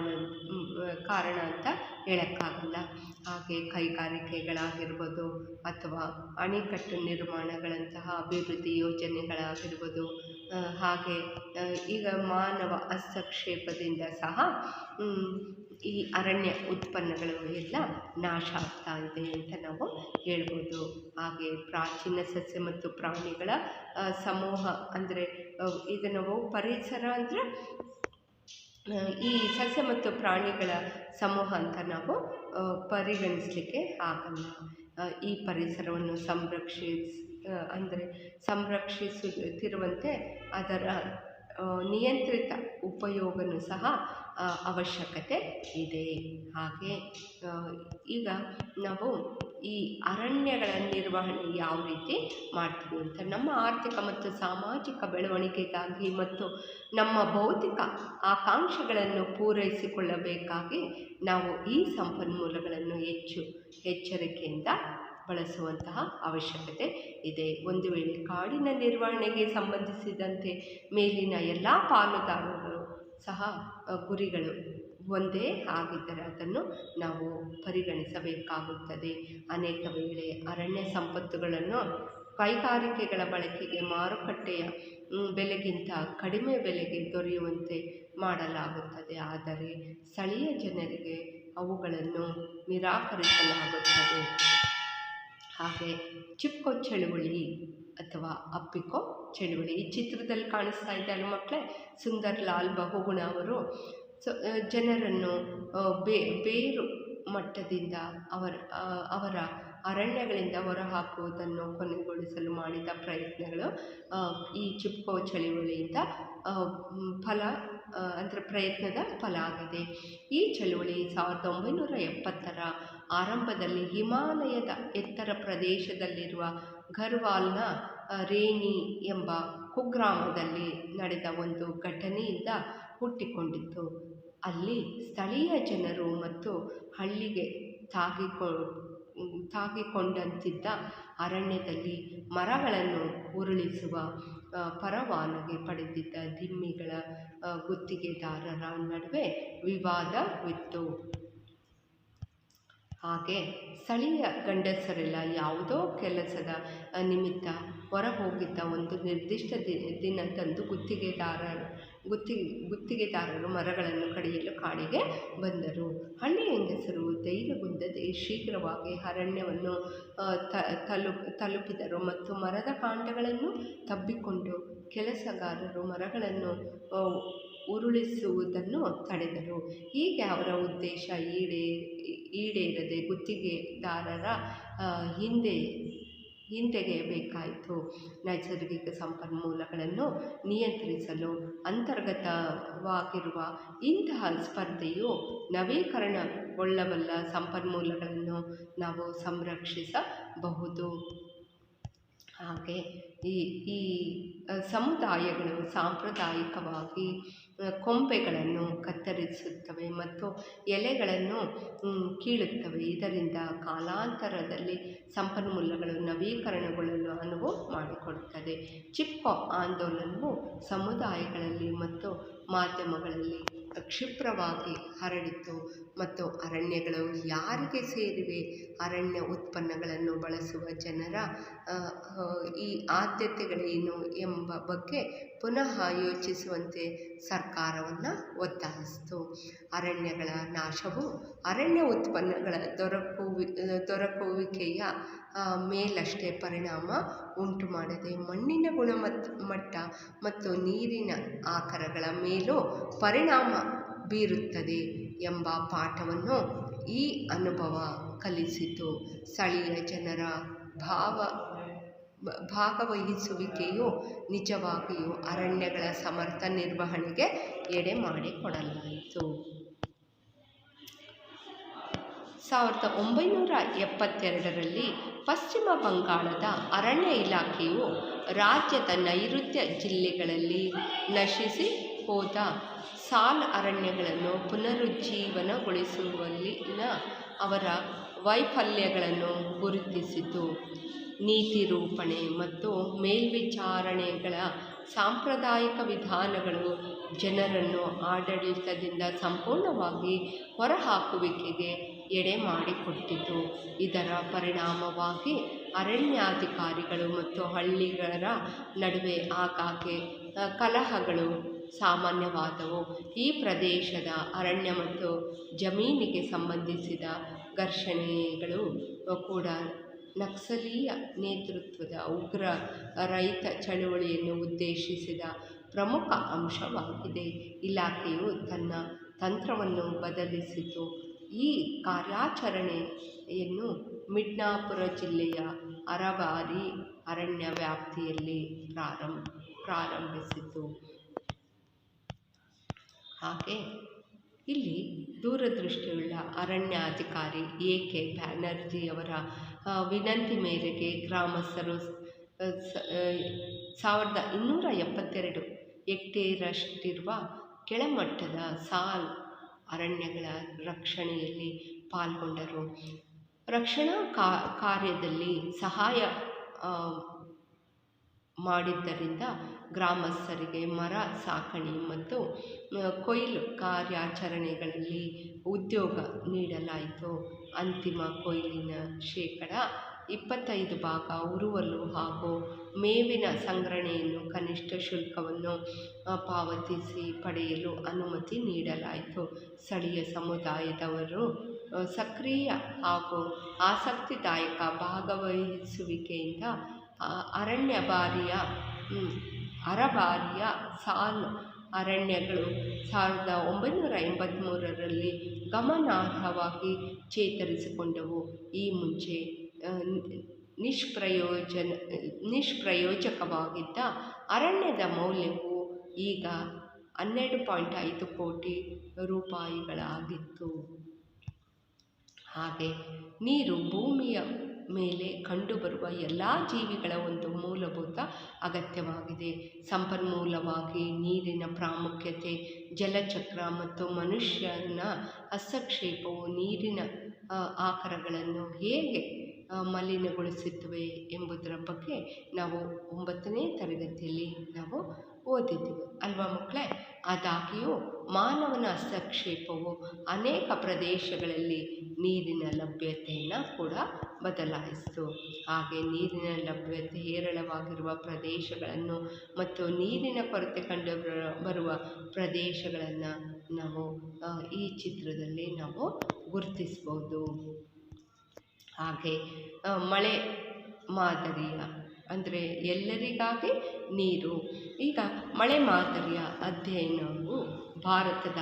ಅಂತ ಹೇಳೋಕ್ಕಾಗಲ್ಲ. ಹಾಗೆ ಕೈಗಾರಿಕೆಗಳಾಗಿರ್ಬೋದು ಅಥವಾ ಅಣೆಕಟ್ಟು ನಿರ್ಮಾಣಗಳಂತಹ ಅಭಿವೃದ್ಧಿ ಯೋಜನೆಗಳಾಗಿರ್ಬೋದು, ಹಾಗೆ ಈಗ ಮಾನವ ಹಸ್ತಕ್ಷೇಪದಿಂದ ಸಹ ಈ ಅರಣ್ಯ ಉತ್ಪನ್ನಗಳು ಎಲ್ಲ ನಾಶ ಆಗ್ತಾ ಇದೆ ಅಂತ ನಾವು ಹೇಳ್ಬೋದು. ಹಾಗೆ ಪ್ರಾಚೀನ ಸಸ್ಯ ಮತ್ತು ಪ್ರಾಣಿಗಳ ಸಮೂಹ ಅಂದರೆ ಈಗ ನಾವು ಪರಿಸರ ಅಂದರೆ ಈ ಸಸ್ಯ ಮತ್ತು ಪ್ರಾಣಿಗಳ ಸಮೂಹ ಅಂತ ನಾವು ಪರಿಗಣಿಸಲಿಕ್ಕೆ ಆಗಲ್ಲ. ಈ ಪರಿಸರವನ್ನು ಸಂರಕ್ಷಿಸುತ್ತಿರುವಂತೆ ಅದರ ನಿಯಂತ್ರಿತ ಉಪಯೋಗನೂ ಸಹ ಅವಶ್ಯಕತೆ ಇದೆ. ಹಾಗೆ ಈಗ ನಾವು ಈ ಅರಣ್ಯಗಳ ನಿರ್ವಹಣೆ ಯಾವ ರೀತಿ ಮಾಡ್ತೀವಿ ಅಂತ, ನಮ್ಮ ಆರ್ಥಿಕ ಮತ್ತು ಸಾಮಾಜಿಕ ಬೆಳವಣಿಗೆಗಾಗಿ ಮತ್ತು ನಮ್ಮ ಭೌತಿಕ ಆಕಾಂಕ್ಷೆಗಳನ್ನು ಪೂರೈಸಿಕೊಳ್ಳಬೇಕಾಗಿ ನಾವು ಈ ಸಂಪನ್ಮೂಲಗಳನ್ನು ಎಚ್ಚರಿಕೆಯಿಂದ ಬಳಸುವಂತಹ ಅವಶ್ಯಕತೆ ಇದೆ. ಒಂದು ವೇಳೆ ಕಾಡಿನ ನಿರ್ವಹಣೆಗೆ ಸಂಬಂಧಿಸಿದಂತೆ ಮೇಲಿನ ಎಲ್ಲ ಪಾಲುದಾರರು ಸಹ ಗುರಿಗಳು ಒಂದೇ ಆಗಿದ್ದರೆ ಅದನ್ನು ನಾವು ಪರಿಗಣಿಸಬೇಕಾಗುತ್ತದೆ. ಅನೇಕ ವೇಳೆ ಅರಣ್ಯ ಸಂಪತ್ತುಗಳನ್ನು ಕೈಗಾರಿಕೆಗಳ ಬಳಕೆಗೆ ಮಾರುಕಟ್ಟೆಯ ಬೆಲೆಗಿಂತ ಕಡಿಮೆ ಬೆಲೆಗೆ ದೊರೆಯುವಂತೆ ಮಾಡಲಾಗುತ್ತದೆ. ಆದರೆ ಸ್ಥಳೀಯ ಜನರಿಗೆ ಅವುಗಳನ್ನು ನಿರಾಕರಿಸಲಾಗುತ್ತದೆ. ಹಾಗೆ ಚಿಪ್ಕೋ ಚಳುವಳಿ ಅಥವಾ ಅಪ್ಪಿಕೋ ಚಳುವಳಿ, ಈ ಚಿತ್ರದಲ್ಲಿ ಕಾಣಿಸ್ತಾ ಇದೆ ಅಲ್ಲ ಮಕ್ಕಳೇ, ಸುಂದರ್ ಲಾಲ್ ಬಹುಗುಣ ಅವರು ಜನರನ್ನು ಬೇರು ಮಟ್ಟದಿಂದ ಅವರ ಅರಣ್ಯಗಳಿಂದ ಹೊರಹಾಕುವುದನ್ನು ಕೊನೆಗೊಳಿಸಲು ಮಾಡಿದ ಪ್ರಯತ್ನಗಳು ಈ ಚಿಪ್ಕೋ ಚಳುವಳಿಯಿಂದ ಪ್ರಯತ್ನದ ಫಲ ಆಗಿದೆ. ಈ ಚಳುವಳಿ 1970ರ ಆರಂಭದಲ್ಲಿ ಹಿಮಾಲಯದ ಎತ್ತರ ಪ್ರದೇಶದಲ್ಲಿರುವ ಗರ್ವಾಲ್ನ ರೇನಿ ಎಂಬ ಕುಗ್ರಾಮದಲ್ಲಿ ನಡೆದ ಒಂದು ಘಟನೆಯಿಂದ ಹುಟ್ಟಿಕೊಂಡಿತು. ಅಲ್ಲಿ ಸ್ಥಳೀಯ ಜನರು ಮತ್ತು ಹಳ್ಳಿಗೆ ತಾಗಿಕೊಂಡಂತಿದ್ದ ಅರಣ್ಯದಲ್ಲಿ ಮರಗಳನ್ನು ಉರುಳಿಸುವ ಪರವಾನಗಿ ಪಡೆದಿದ್ದ ದಿಮ್ಮಿಗಳ ಗುತ್ತಿಗೆದಾರರ ನಡುವೆ ವಿವಾದವಿತ್ತು. ಹಾಗೆ ಸ್ಥಳೀಯ ಗಂಡಸರೆಲ್ಲ ಯಾವುದೋ ಕೆಲಸದ ನಿಮಿತ್ತ ಹೊರಹೋಗಿದ್ದ ಒಂದು ನಿರ್ದಿಷ್ಟ ದಿನದಂದು ಗುತ್ತಿಗೆದಾರರು ಮರಗಳನ್ನು ಕಡಿಯಲು ಕಾಡಿಗೆ ಬಂದರು. ಹಳ್ಳಿ ಹೆಂಗಸರು ಧೈರ್ಯಗುಂದದೆ ಶೀಘ್ರವಾಗಿ ಅರಣ್ಯವನ್ನು ತಲುಪಿದರು ಮತ್ತು ಮರದ ಕಾಂಡಗಳನ್ನು ತಬ್ಬಿಕೊಂಡು ಕೆಲಸಗಾರರು ಮರಗಳನ್ನು ಉರುಳಿಸುವುದನ್ನು ತಡೆದರು. ಹೀಗೆ ಅವರ ಉದ್ದೇಶ ಈಡೇರದೆ ಗುತ್ತಿಗೆದಾರರ ಹಿಂತೆಗೆಯಬೇಕಾಯಿತು. ನೈಸರ್ಗಿಕ ಸಂಪನ್ಮೂಲಗಳನ್ನು ನಿಯಂತ್ರಿಸಲು ಅಂತರ್ಗತವಾಗಿರುವ ಇಂತಹ ಸ್ಪರ್ಧೆಯು ನವೀಕರಣಗೊಳ್ಳಬಲ್ಲ ಸಂಪನ್ಮೂಲಗಳನ್ನು ನಾವು ಸಂರಕ್ಷಿಸಬಹುದು. ಹಾಗೆ ಈ ಸಮುದಾಯಗಳು ಸಾಂಪ್ರದಾಯಿಕವಾಗಿ ಕೊಂಬೆಗಳನ್ನು ಕತ್ತರಿಸುತ್ತವೆ ಮತ್ತು ಎಲೆಗಳನ್ನು ಕೀಳುತ್ತವೆ. ಇದರಿಂದ ಕಾಲಾಂತರದಲ್ಲಿ ಸಂಪನ್ಮೂಲಗಳು ನವೀಕರಣಗೊಳ್ಳಲು ಅನುವು ಮಾಡಿಕೊಡುತ್ತದೆ. ಚಿಪ್ಕೋ ಆಂದೋಲನವು ಸಮುದಾಯಗಳಲ್ಲಿ ಮತ್ತು ಮಾಧ್ಯಮಗಳಲ್ಲಿ ಕ್ಷಿಪ್ರವಾಗಿ ಹರಡಿತು ಮತ್ತು ಅರಣ್ಯಗಳು ಯಾರಿಗೆ ಸೇರಿವೆ, ಅರಣ್ಯ ಉತ್ಪನ್ನಗಳನ್ನು ಬಳಸುವ ಜನರ ಈ ಆದ್ಯತೆಗಳೇನು ಎಂಬ ಬಗ್ಗೆ ಪುನಃ ಯೋಚಿಸುವಂತೆ ಸರ್ಕಾರವನ್ನು ಒತ್ತಾಯಿಸಿತು. ಅರಣ್ಯಗಳ ನಾಶವು ಅರಣ್ಯ ಉತ್ಪನ್ನಗಳ ದೊರಕುವಿಕೆಯ ಮೇಲಷ್ಟೇ ಪರಿಣಾಮ ಉಂಟು ಮಾಡದೆ ಮಣ್ಣಿನ ಗುಣಮಟ್ಟ ಮತ್ತು ನೀರಿನ ಆಕರಗಳ ಮೇಲೂ ಪರಿಣಾಮ ಬೀರುತ್ತದೆ ಎಂಬ ಪಾಠವನ್ನು ಈ ಅನುಭವ ಕಲಿಸಿತು. ಸ್ಥಳೀಯ ಜನರ ಭಾಗವಹಿಸುವಿಕೆಯು ನಿಜವಾಗಿಯೂ ಅರಣ್ಯಗಳ ಸಮರ್ಥ ನಿರ್ವಹಣೆಗೆ ಎಡೆ ಮಾಡಿಕೊಡಲಾಯಿತು. 1972ರಲ್ಲಿ ಪಶ್ಚಿಮ ಬಂಗಾಳದ ಅರಣ್ಯ ಇಲಾಖೆಯು ರಾಜ್ಯದ ನೈಋತ್ಯ ಜಿಲ್ಲೆಗಳಲ್ಲಿ ನಶಿಸಿ ಹೋದ ಸಾಲ್ ಅರಣ್ಯಗಳನ್ನು ಪುನರುಜ್ಜೀವನಗೊಳಿಸುವಲ್ಲಿನ ಅವರ ವೈಫಲ್ಯಗಳನ್ನು ಗುರುತಿಸಿತು. ನೀತಿ ರೂಪಣೆ ಮತ್ತು ಮೇಲ್ವಿಚಾರಣೆಗಳ ಸಾಂಪ್ರದಾಯಿಕ ವಿಧಾನಗಳು ಜನರನ್ನು ಆಡಳಿತದಿಂದ ಸಂಪೂರ್ಣವಾಗಿ ಹೊರಹಾಕುವಿಕೆಗೆ ಎಡೆ ಮಾಡಿಕೊಟ್ಟಿತು. ಇದರ ಪರಿಣಾಮವಾಗಿ ಅರಣ್ಯಾಧಿಕಾರಿಗಳು ಮತ್ತು ಹಳ್ಳಿಗರ ನಡುವೆ ಆಗಾಗ್ಗೆ ಕಲಹಗಳು ಸಾಮಾನ್ಯವಾದವು. ಈ ಪ್ರದೇಶದ ಅರಣ್ಯ ಮತ್ತು ಜಮೀನಿಗೆ ಸಂಬಂಧಿಸಿದ ಘರ್ಷಣೆಗಳು ಕೂಡ ನಕ್ಸಲೀಯ ನೇತೃತ್ವದ ಉಗ್ರ ರೈತ ಚಳುವಳಿಯನ್ನು ಉದ್ದೇಶಿಸಿದ ಪ್ರಮುಖ ಅಂಶವಾಗಿದೆ. ಇಲಾಖೆಯು ತನ್ನ ತಂತ್ರವನ್ನು ಬದಲಿಸಿತು. ಈ ಕಾರ್ಯಾಚರಣೆಯನ್ನು ಮಿಡ್ನಾಪುರ ಜಿಲ್ಲೆಯ ಅರವಾರಿ ಅರಣ್ಯ ವ್ಯಾಪ್ತಿಯಲ್ಲಿ ಪ್ರಾರಂಭಿಸಿತು. ಹಾಗೆ ಇಲ್ಲಿ ದೂರದೃಷ್ಟಿಯುಳ್ಳ ಅರಣ್ಯಾಧಿಕಾರಿ A.K. ಬ್ಯಾನರ್ಜಿಯವರ ವಿನಂತಿ ಮೇರೆಗೆ ಗ್ರಾಮಸ್ಥರು 1272 ಹೆಕ್ಟೇರಷ್ಟಿರುವ ಕೆಳಮಟ್ಟದ ಸಾಲ್ ಅರಣ್ಯಗಳ ರಕ್ಷಣೆಯಲ್ಲಿ ಪಾಲ್ಗೊಂಡರು. ರಕ್ಷಣಾ ಕಾರ್ಯದಲ್ಲಿ ಸಹಾಯ ಮಾಡಿದ್ದರಿಂದ ಗ್ರಾಮಸ್ಥರಿಗೆ ಮರ ಸಾಕಣೆ ಮತ್ತು ಕೊಯ್ಲು ಕಾರ್ಯಾಚರಣೆಗಳಲ್ಲಿ ಉದ್ಯೋಗ ನೀಡಲಾಯಿತು. ಅಂತಿಮ ಕೊಯ್ಲಿನ ಶೇಕಡ 25% ಉರುವಲು ಹಾಗೂ ಮೇವಿನ ಸಂಗ್ರಹಣೆಯನ್ನು ಕನಿಷ್ಠ ಶುಲ್ಕವನ್ನು ಪಾವತಿಸಿ ಪಡೆಯಲು ಅನುಮತಿ ನೀಡಲಾಯಿತು. ಸ್ಥಳೀಯ ಸಮುದಾಯದವರು ಸಕ್ರಿಯ ಹಾಗೂ ಆಸಕ್ತಿದಾಯಕ ಭಾಗವಹಿಸುವಿಕೆಯಿಂದ ಅರಬಾರಿಯ ಸಾಲ್ ಅರಣ್ಯಗಳು 1983ರಲ್ಲಿ ಗಮನಾರ್ಹವಾಗಿ ಚೇತರಿಸಿಕೊಂಡವು. ಈ ಮುಂಚೆ ನಿಷ್ಪ್ರಯೋಜಕವಾಗಿದ್ದ ಅರಣ್ಯದ ಮೌಲ್ಯವು ಈಗ 12.5 ಕೋಟಿ ರೂಪಾಯಿಗಳಾಗಿತ್ತು. ಹಾಗೆ ನೀರು ಭೂಮಿಯ ಮೇಲೆ ಕಂಡುಬರುವ ಎಲ್ಲ ಜೀವಿಗಳ ಒಂದು ಮೂಲಭೂತ ಅಗತ್ಯವಾಗಿದೆ. ಸಂಪನ್ಮೂಲವಾಗಿ ನೀರಿನ ಪ್ರಾಮುಖ್ಯತೆ, ಜಲಚಕ್ರ ಮತ್ತು ಮನುಷ್ಯನ ಹಸ್ತಕ್ಷೇಪವು ನೀರಿನ ಆಕರಗಳನ್ನು ಹೇಗೆ ಮಲಿನಗೊಳಿಸುತ್ತವೆ ಎಂಬುದರ ಬಗ್ಗೆ ನಾವು 9ನೇ ತರಗತಿಯಲ್ಲಿ ನಾವು ಓದಿದ್ದೀವಿ ಅಲ್ವಾ ಮಕ್ಕಳೇ. ಆದಾಗ್ಯೂ ಮಾನವನ ಹಸ್ತಕ್ಷೇಪವು ಅನೇಕ ಪ್ರದೇಶಗಳಲ್ಲಿ ನೀರಿನ ಲಭ್ಯತೆಯನ್ನು ಕೂಡ ಬದಲಾಯಿಸಿತು. ಹಾಗೆ ನೀರಿನ ಲಭ್ಯತೆ ಹೇರಳವಾಗಿರುವ ಪ್ರದೇಶಗಳನ್ನು ಮತ್ತು ನೀರಿನ ಕೊರತೆ ಕಂಡು ಬರುವ ಪ್ರದೇಶಗಳನ್ನು ನಾವು ಈ ಚಿತ್ರದಲ್ಲಿ ನಾವು ಗುರುತಿಸ್ಬೋದು. ಹಾಗೆ ಮಳೆ ಮಾದರಿಯ ಅಂದರೆ ಎಲ್ಲರಿಗಾಗಿ ನೀರು. ಈಗ ಮಳೆ ಮಾದರಿಯ ಅಧ್ಯಯನವು ಭಾರತದ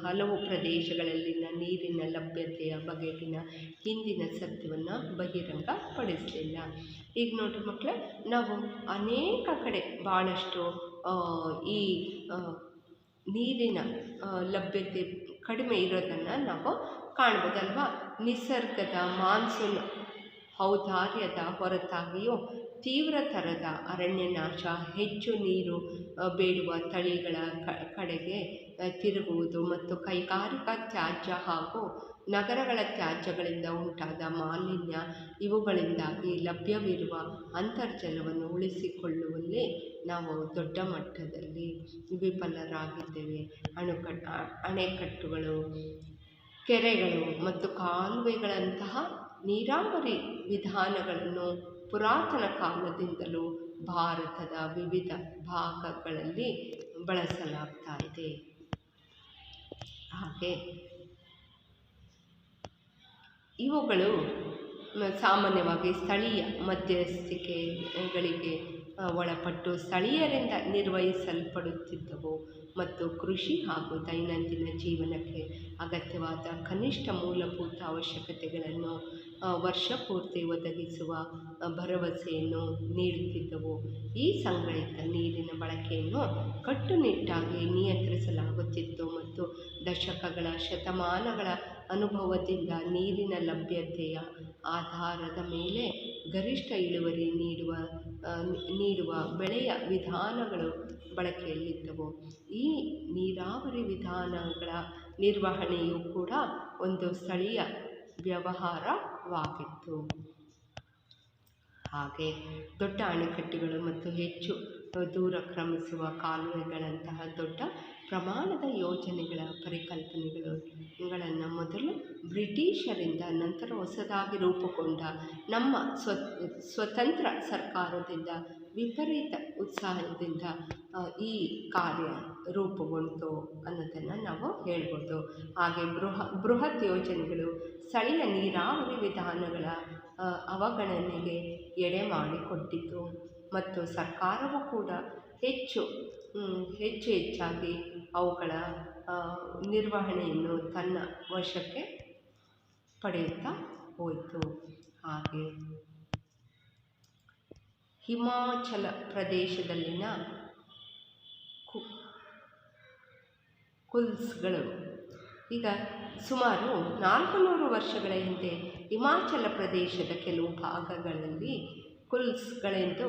ಹಲವು ಪ್ರದೇಶಗಳಲ್ಲಿನ ನೀರಿನ ಲಭ್ಯತೆಯ ಬಗೆಗಿನ ಹಿಂದಿನ ಸತ್ಯವನ್ನು ಬಹಿರಂಗಪಡಿಸಲಿಲ್ಲ. ಈಗ ನೋಡ್ರಿ ಮಕ್ಕಳೇ, ನಾವು ಅನೇಕ ಕಡೆ ಭಾಳಷ್ಟು ಈ ನೀರಿನ ಲಭ್ಯತೆ ಕಡಿಮೆ ಇರೋದನ್ನು ನಾವು ಕಾಣ್ಬೋದಲ್ವಾ. ನಿಸರ್ಗದ ಮಾನ್ಸೂನ್ ಔದಾರ್ಯದ ಹೊರತಾಗಿಯೂ ತೀವ್ರತರದ ಅರಣ್ಯನಾಶ, ಹೆಚ್ಚು ನೀರು ಬೇಡುವ ತಳಿಗಳ ಕಡೆಗೆ ತಿರುಗುವುದು ಮತ್ತು ಕೈಗಾರಿಕಾ ತ್ಯಾಜ್ಯ ಹಾಗೂ ನಗರಗಳ ತ್ಯಾಜ್ಯಗಳಿಂದ ಉಂಟಾದ ಮಾಲಿನ್ಯ ಇವುಗಳಿಂದಾಗಿ ಲಭ್ಯವಿರುವ ಅಂತರ್ಜಲವನ್ನು ಉಳಿಸಿಕೊಳ್ಳುವಲ್ಲಿ ನಾವು ದೊಡ್ಡ ಮಟ್ಟದಲ್ಲಿ ವಿಫಲರಾಗಿದ್ದೇವೆ. ಅಣೆಕಟ್ಟುಗಳು, ಕೆರೆಗಳು ಮತ್ತು ಕಾಲುವೆಗಳಂತಹ ನೀರಾವರಿ ವಿಧಾನಗಳನ್ನು ಪುರಾತನ ಕಾಲದಿಂದಲೂ ಭಾರತದ ವಿವಿಧ ಭಾಗಗಳಲ್ಲಿ ಬಳಸಲಾಗ್ತಾ ಇದೆ. ಹಾಗೆ ಇವುಗಳು ಸಾಮಾನ್ಯವಾಗಿ ಸ್ಥಳೀಯ ಮಧ್ಯಸ್ಥಿಕೆಗಳಿಗೆ ಒಳಪಟ್ಟು ಸ್ಥಳೀಯರಿಂದ ನಿರ್ವಹಿಸಲ್ಪಡುತ್ತಿದ್ದವು ಮತ್ತು ಕೃಷಿ ಹಾಗೂ ದೈನಂದಿನ ಜೀವನಕ್ಕೆ ಅಗತ್ಯವಾದ ಕನಿಷ್ಠ ಮೂಲಭೂತ ಅವಶ್ಯಕತೆಗಳನ್ನು ವರ್ಷಪೂರ್ತಿ ಒದಗಿಸುವ ಭರವಸೆಯನ್ನು ನೀಡುತ್ತಿದ್ದವು. ಈ ಸಂಗ್ರಹಿತ ನೀರಿನ ಬಳಕೆಯನ್ನು ಕಟ್ಟುನಿಟ್ಟಾಗಿ ನಿಯಂತ್ರಿಸಲಾಗುತ್ತಿತ್ತು ಮತ್ತು ದಶಕಗಳ ಶತಮಾನಗಳ ಅನುಭವದಿಂದ ನೀರಿನ ಲಭ್ಯತೆಯ ಆಧಾರದ ಮೇಲೆ ಗರಿಷ್ಠ ಇಳುವರಿ ನೀಡುವ ಬೆಳೆಯ ವಿಧಾನಗಳು ಬಳಕೆಯಲ್ಲಿದ್ದವು. ಈ ನೀರಾವರಿ ವಿಧಾನಗಳ ನಿರ್ವಹಣೆಯೂ ಕೂಡ ಒಂದು ಸ್ಥಳೀಯ ವ್ಯವಹಾರವಾಗಿತ್ತು. ಹಾಗೆ ದೊಡ್ಡ ಅಣೆಕಟ್ಟುಗಳು ಮತ್ತು ಹೆಚ್ಚು ದೂರ ಕ್ರಮಿಸುವ ಕಾಲುವೆಗಳಂತಹ ದೊಡ್ಡ ಪ್ರಮಾಣದ ಯೋಜನೆಗಳ ಪರಿಕಲ್ಪನೆಗಳನ್ನು ಮೊದಲು ಬ್ರಿಟಿಷರಿಂದ, ನಂತರ ಹೊಸದಾಗಿ ರೂಪುಗೊಂಡ ನಮ್ಮ ಸ್ವತಂತ್ರ ಸರ್ಕಾರದಿಂದ ವಿಪರೀತ ಉತ್ಸಾಹದಿಂದ ಈ ಕಾರ್ಯ ರೂಪುಗೊಂಡಿತು ಅನ್ನೋದನ್ನು ನಾವು ಹೇಳ್ಬೋದು. ಹಾಗೆ ಬೃಹತ್ ಯೋಜನೆಗಳು ಸ್ಥಳೀಯ ನೀರಾವರಿ ವಿಧಾನಗಳ ಅವಗಣನೆಗೆ ಎಡೆ ಮಾಡಿಕೊಟ್ಟಿತು ಮತ್ತು ಸರ್ಕಾರವು ಕೂಡ ಹೆಚ್ಚಾಗಿ ಅವುಗಳ ನಿರ್ವಹಣೆಯನ್ನು ತನ್ನ ವಶಕ್ಕೆ ಪಡೆಯುತ್ತಾ ಹೋಯಿತು. ಹಾಗೆ ಹಿಮಾಚಲ ಪ್ರದೇಶದಲ್ಲಿನ ಕುಲ್ಸ್ಗಳು ಈಗ ಸುಮಾರು 400 ವರ್ಷಗಳ ಹಿಂದೆ ಹಿಮಾಚಲ ಪ್ರದೇಶದ ಕೆಲವು ಭಾಗಗಳಲ್ಲಿ ಕುಲ್ಸ್ಗಳೆಂದು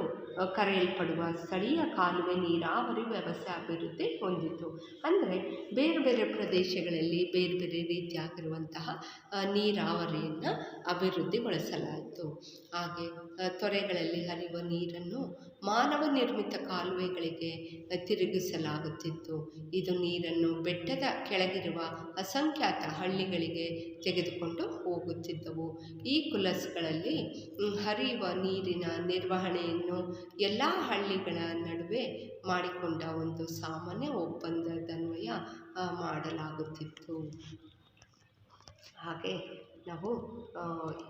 ಕರೆಯಲ್ಪಡುವ ಸ್ಥಳೀಯ ಕಾಲುವೆ ನೀರಾವರಿ ವ್ಯವಸ್ಥೆ ಅಭಿವೃದ್ಧಿ ಹೊಂದಿತು. ಅಂದರೆ ಬೇರೆ ಬೇರೆ ಪ್ರದೇಶಗಳಲ್ಲಿ ಬೇರೆ ಬೇರೆ ರೀತಿಯಾಗಿರುವಂತಹ ನೀರಾವರಿಯನ್ನು ಅಭಿವೃದ್ಧಿಗೊಳಿಸಲಾಯಿತು. ಹಾಗೆ ತೊರೆಗಳಲ್ಲಿ ಹರಿಯುವ ನೀರನ್ನು ಮಾನವ ನಿರ್ಮಿತ ಕಾಲುವೆಗಳಿಗೆ ತಿರುಗಿಸಲಾಗುತ್ತಿತ್ತು. ಇದು ನೀರನ್ನು ಬೆಟ್ಟದ ಕೆಳಗಿರುವ ಅಸಂಖ್ಯಾತ ಹಳ್ಳಿಗಳಿಗೆ ತೆಗೆದುಕೊಂಡು ಹೋಗುತ್ತಿದ್ದವು. ಈ ಕುಲಸ್ಗಳಲ್ಲಿ ಹರಿಯುವ ನೀರಿನ ನಿರ್ವಹಣೆಯನ್ನು ಎಲ್ಲ ಹಳ್ಳಿಗಳ ನಡುವೆ ಮಾಡಿಕೊಂಡ ಒಂದು ಸಾಮಾನ್ಯ ಒಪ್ಪಂದದನ್ವಯ ಮಾಡಲಾಗುತ್ತಿತ್ತು. ಹಾಗೆ ನಾವು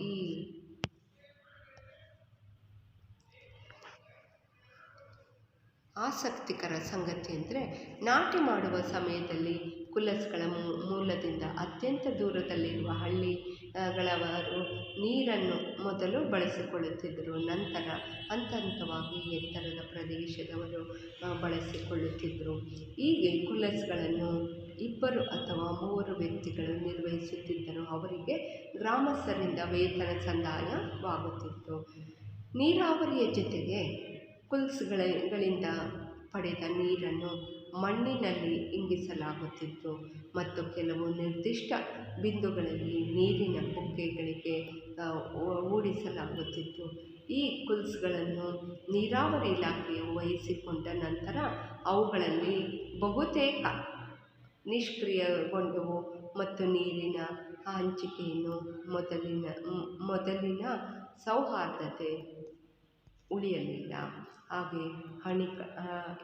ಈ ಆಸಕ್ತಿಕರ ಸಂಗತಿ ಅಂದರೆ, ನಾಟಿ ಮಾಡುವ ಸಮಯದಲ್ಲಿ ಕುಲಸ್ಗಳ ಮೂಲದಿಂದ ಅತ್ಯಂತ ದೂರದಲ್ಲಿರುವ ಹಳ್ಳಿಗಳವರು ನೀರನ್ನು ಮೊದಲು ಬಳಸಿಕೊಳ್ಳುತ್ತಿದ್ದರು. ನಂತರ ಹಂತ ಹಂತವಾಗಿ ಎತ್ತರದ ಪ್ರದೇಶದವರು ಬಳಸಿಕೊಳ್ಳುತ್ತಿದ್ದರು. ಹೀಗೆ ಕುಲಸ್ಗಳನ್ನು 2 ಅಥವಾ 3 ವ್ಯಕ್ತಿಗಳು ನಿರ್ವಹಿಸುತ್ತಿದ್ದರು. ಅವರಿಗೆ ಗ್ರಾಮಸ್ಥರಿಂದ ವೇತನ ಸಂದಾಯವಾಗುತ್ತಿತ್ತು. ನೀರಾವರಿಯ ಜೊತೆಗೆ ಕುಲಸ್ಗಳಿಂದ ಪಡೆದ ನೀರನ್ನು ಮಣ್ಣಿನಲ್ಲಿ ಇಂಗಿಸಲಾಗುತ್ತಿತ್ತು ಮತ್ತು ಕೆಲವು ನಿರ್ದಿಷ್ಟ ಬಿಂದುಗಳಲ್ಲಿ ನೀರಿನ ಬುಗ್ಗೆಗಳಿಗೆ ಹೂಡಿಸಲಾಗುತ್ತಿತ್ತು. ಈ ಕುಲಸ್ಗಳನ್ನು ನೀರಾವರಿ ಇಲಾಖೆಯು ವಹಿಸಿಕೊಂಡ ನಂತರ ಅವುಗಳಲ್ಲಿ ಬಹುತೇಕ ನಿಷ್ಕ್ರಿಯಗೊಂಡವು ಮತ್ತು ನೀರಿನ ಹಂಚಿಕೆಯನ್ನು ಮೊದಲಿನ ಸೌಹಾರ್ದತೆ ಉಳಿಯಲಿಲ್ಲ. ಹಾಗೆ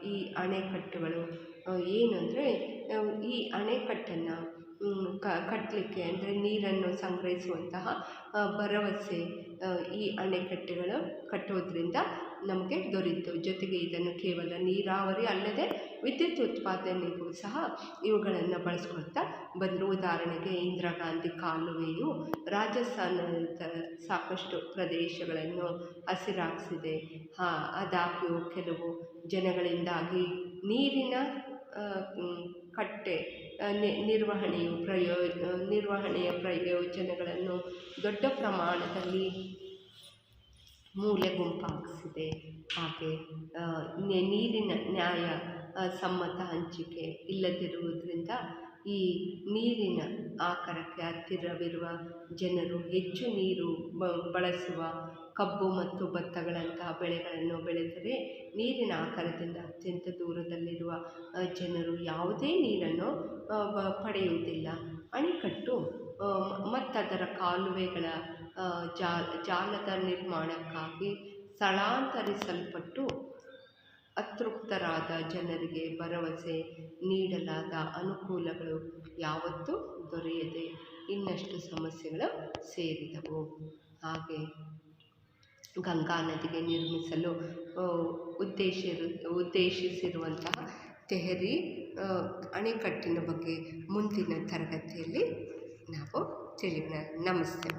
ಈ ಅಣೆಕಟ್ಟುಗಳು ಏನಂದರೆ, ಈ ಅಣೆಕಟ್ಟನ್ನು ಕಟ್ಟಲಿಕ್ಕೆ ಅಂದರೆ ನೀರನ್ನು ಸಂಗ್ರಹಿಸುವಂತಹ ಭರವಸೆ ಈ ಅಣೆಕಟ್ಟೆಗಳು ಕಟ್ಟೋದ್ರಿಂದ ನಮಗೆ ದೊರೀತು. ಜೊತೆಗೆ ಇದನ್ನು ಕೇವಲ ನೀರಾವರಿ ಅಲ್ಲದೆ ವಿದ್ಯುತ್ ಉತ್ಪಾದನೆಗೂ ಸಹ ಇವುಗಳನ್ನು ಬಳಸ್ಕೊಳ್ತಾ ಬಂದರು. ಉದಾಹರಣೆಗೆ ಇಂದಿರಾ ಗಾಂಧಿ ಕಾಲುವೆಯು ರಾಜಸ್ಥಾನದ ಸಾಕಷ್ಟು ಪ್ರದೇಶಗಳನ್ನು ಹಸಿರಾಗಿಸಿದೆ. ಆದಾಗ್ಯೂ ಕೆಲವು ಜನಗಳಿಂದಾಗಿ ನೀರಿನ ಕಟ್ಟೆ ನಿರ್ವಹಣೆಯ ಪ್ರಯೋಜನಗಳನ್ನು ದೊಡ್ಡ ಪ್ರಮಾಣದಲ್ಲಿ ಮೂಲೆಗುಂಪಾಗಿಸಿದೆ. ಹಾಗೆ ನೀರಿನ ನ್ಯಾಯ ಸಮ್ಮತ ಹಂಚಿಕೆ ಇಲ್ಲದಿರುವುದರಿಂದ ಈ ನೀರಿನ ಆಕರಕ್ಕೆ ಹತ್ತಿರವಿರುವ ಜನರು ಹೆಚ್ಚು ನೀರು ಬಳಸುವ ಕಬ್ಬು ಮತ್ತು ಭತ್ತಗಳಂತಹ ಬೆಳೆಗಳನ್ನು ಬೆಳೆದರೆ, ನೀರಿನ ಆಕರದಿಂದ ಅತ್ಯಂತ ದೂರದಲ್ಲಿರುವ ಜನರು ಯಾವುದೇ ನೀರನ್ನು ಪಡೆಯುವುದಿಲ್ಲ. ಅಣೆಕಟ್ಟು ಮತ್ತದರ ಕಾಲುವೆಗಳ ಜಾಲದ ನಿರ್ಮಾಣಕ್ಕಾಗಿ ಸ್ಥಳಾಂತರಿಸಲ್ಪಟ್ಟು ಅತೃಪ್ತರಾದ ಜನರಿಗೆ ಭರವಸೆ ನೀಡಲಾದ ಅನುಕೂಲಗಳು ಯಾವತ್ತೂ ದೊರೆಯದೆ ಇನ್ನಷ್ಟು ಸಮಸ್ಯೆಗಳು ಸೇರಿದವು. ಹಾಗೆ ಗಂಗಾ ನದಿಗೆ ನಿರ್ಮಿಸಲು ಉದ್ದೇಶಿಸಿರುವಂತಹ ತೆಹರಿ ಅಣೆಕಟ್ಟಿನ ಬಗ್ಗೆ ಮುಂದಿನ ತರಗತಿಯಲ್ಲಿ ನಾವು ತಿಳಿಯೋಣ. ನಮಸ್ತೆ.